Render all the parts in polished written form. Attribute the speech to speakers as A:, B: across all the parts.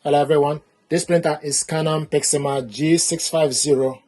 A: Hello everyone, this printer is Canon PIXMA G650,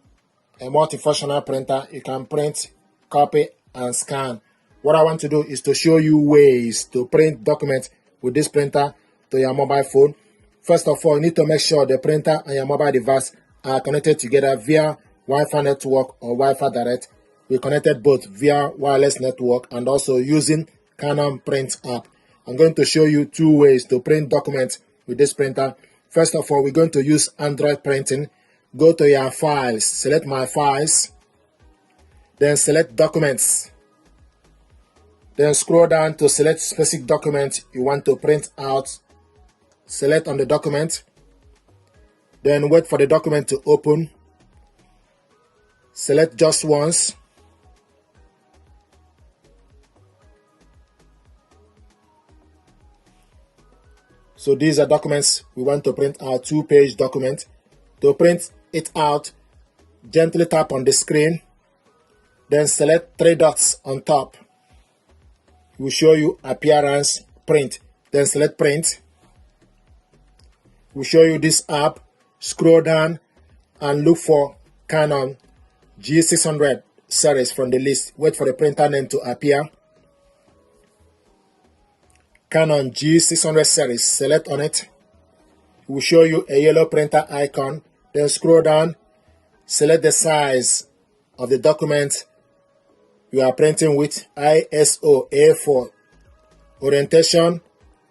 A: a multifunctional printer. You can print, copy and scan. What I want to do is to show you ways to print documents with this printer to your mobile phone. First of all, you need to make sure the printer and your mobile device are connected together via Wi-Fi network or Wi-Fi direct. We connected both via wireless network and also using Canon PRINT App. I'm going to show you two ways to print documents with this printer. First of all, we're going to use Android printing. Go to your files, select my files, then select documents. Then scroll down to select specific document you want to print out. Select on the document. Then wait for the document to open. Select just once. So these are documents we want to print out, two-page document. To print it out, gently tap on the screen, then select three dots on top. It will show you appearance, print, then select print. It will show you this app. Scroll down and look for Canon G600 series from the list. Wait for the printer name to appear. Canon G600 series, select on it. It will show you a yellow printer icon. Then scroll down, select the size of the document you are printing with, ISO A4. Orientation,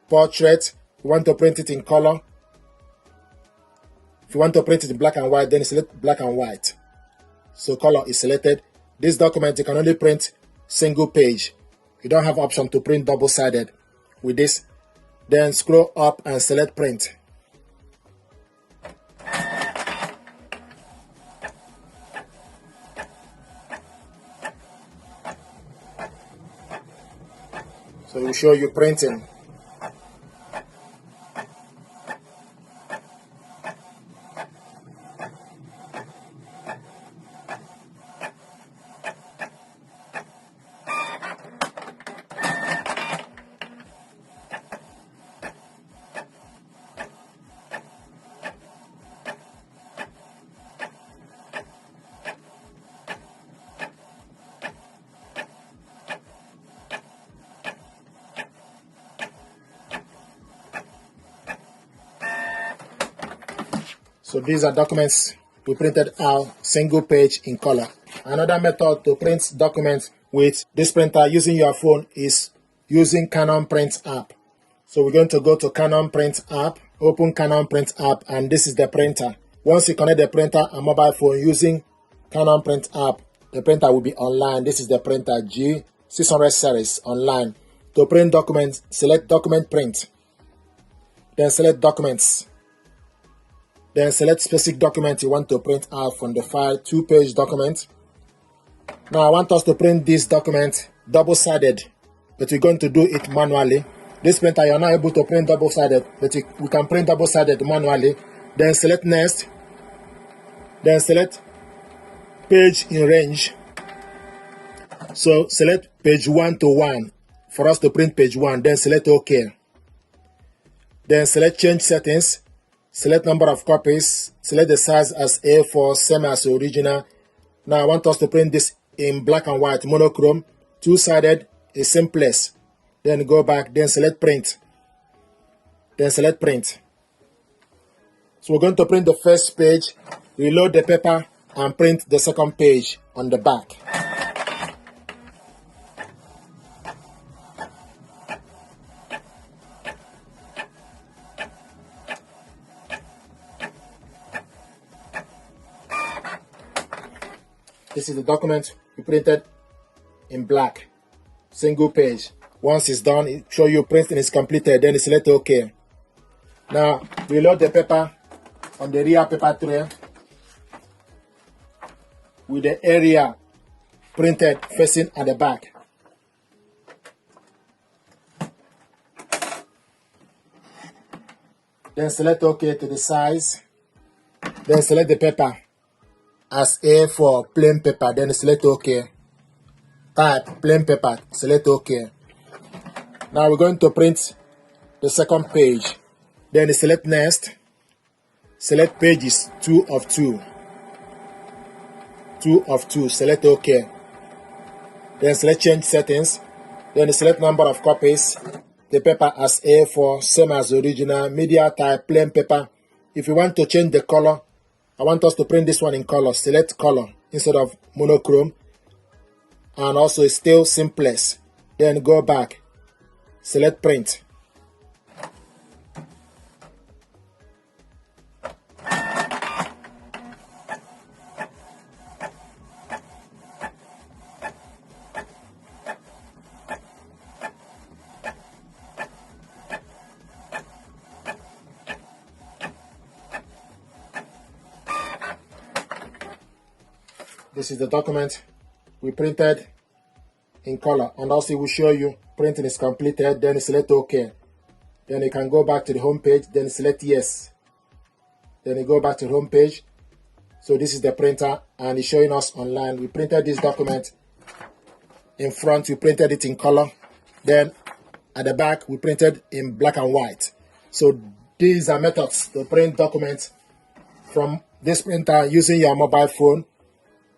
A: portrait, you want to print it in color. If you want to print it in black and white, then select black and white. So color is selected. This document you can only print single page. You don't have option to print double-sided. With this, then scroll up and select print. So it will show you printing. So these are documents we printed out single page in color. Another method to print documents with this printer using your phone is using Canon Print App. So we're going to go to Canon Print App, open Canon Print App, and this is the printer. Once you connect the printer and mobile phone using Canon Print App, the printer will be online. This is the printer G600 series online. To print documents, select document print. Then select documents. Then select specific document you want to print out from the file, two-page document. Now I want us to print this document double-sided, but we're going to do it manually. This printer, you're not able to print double-sided, but we can print double-sided manually. Then select next. Then select page in range. So select page 1 to 1 for us to print page 1. Then select OK. Then select change settings. Select number of copies, select the size as A4, same as original. Now I want us to print this in black and white, monochrome, two-sided, is simplest. Then go back, then select print. Then select print. So we're going to print the first page, reload the paper, and print the second page on the back. This is the document we printed in black, single page. Once it's done, it shows you printing is completed, then select OK. Now, reload the paper on the rear paper tray with the area printed facing at the back. Then select OK to the size. Then select the paper as A4 plain paper, then select OK. Type plain paper, select OK. Now we're going to print the second page. Then select next. select pages 2 of 2. 2 of 2, select OK. Then select change settings. Then select number of copies. The paper as A4, same as original. Media type, plain paper. If you want to change the color, I want us to print this one in color. Select color instead of monochrome. And also it's still simplest. Then go back. Select print. This is the document we printed in color, and also it will show you printing is completed. Then select OK. Then you can go back to the home page, then select yes. Then you go back to the home page. So this is the printer and it's showing us online. We printed this document in front, we printed it in color. Then at the back we printed in black and white. So these are methods to print documents from this printer using your mobile phone.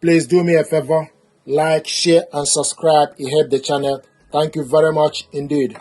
A: Please do me a favor, like, share and subscribe. It helps the channel. Thank you very much indeed.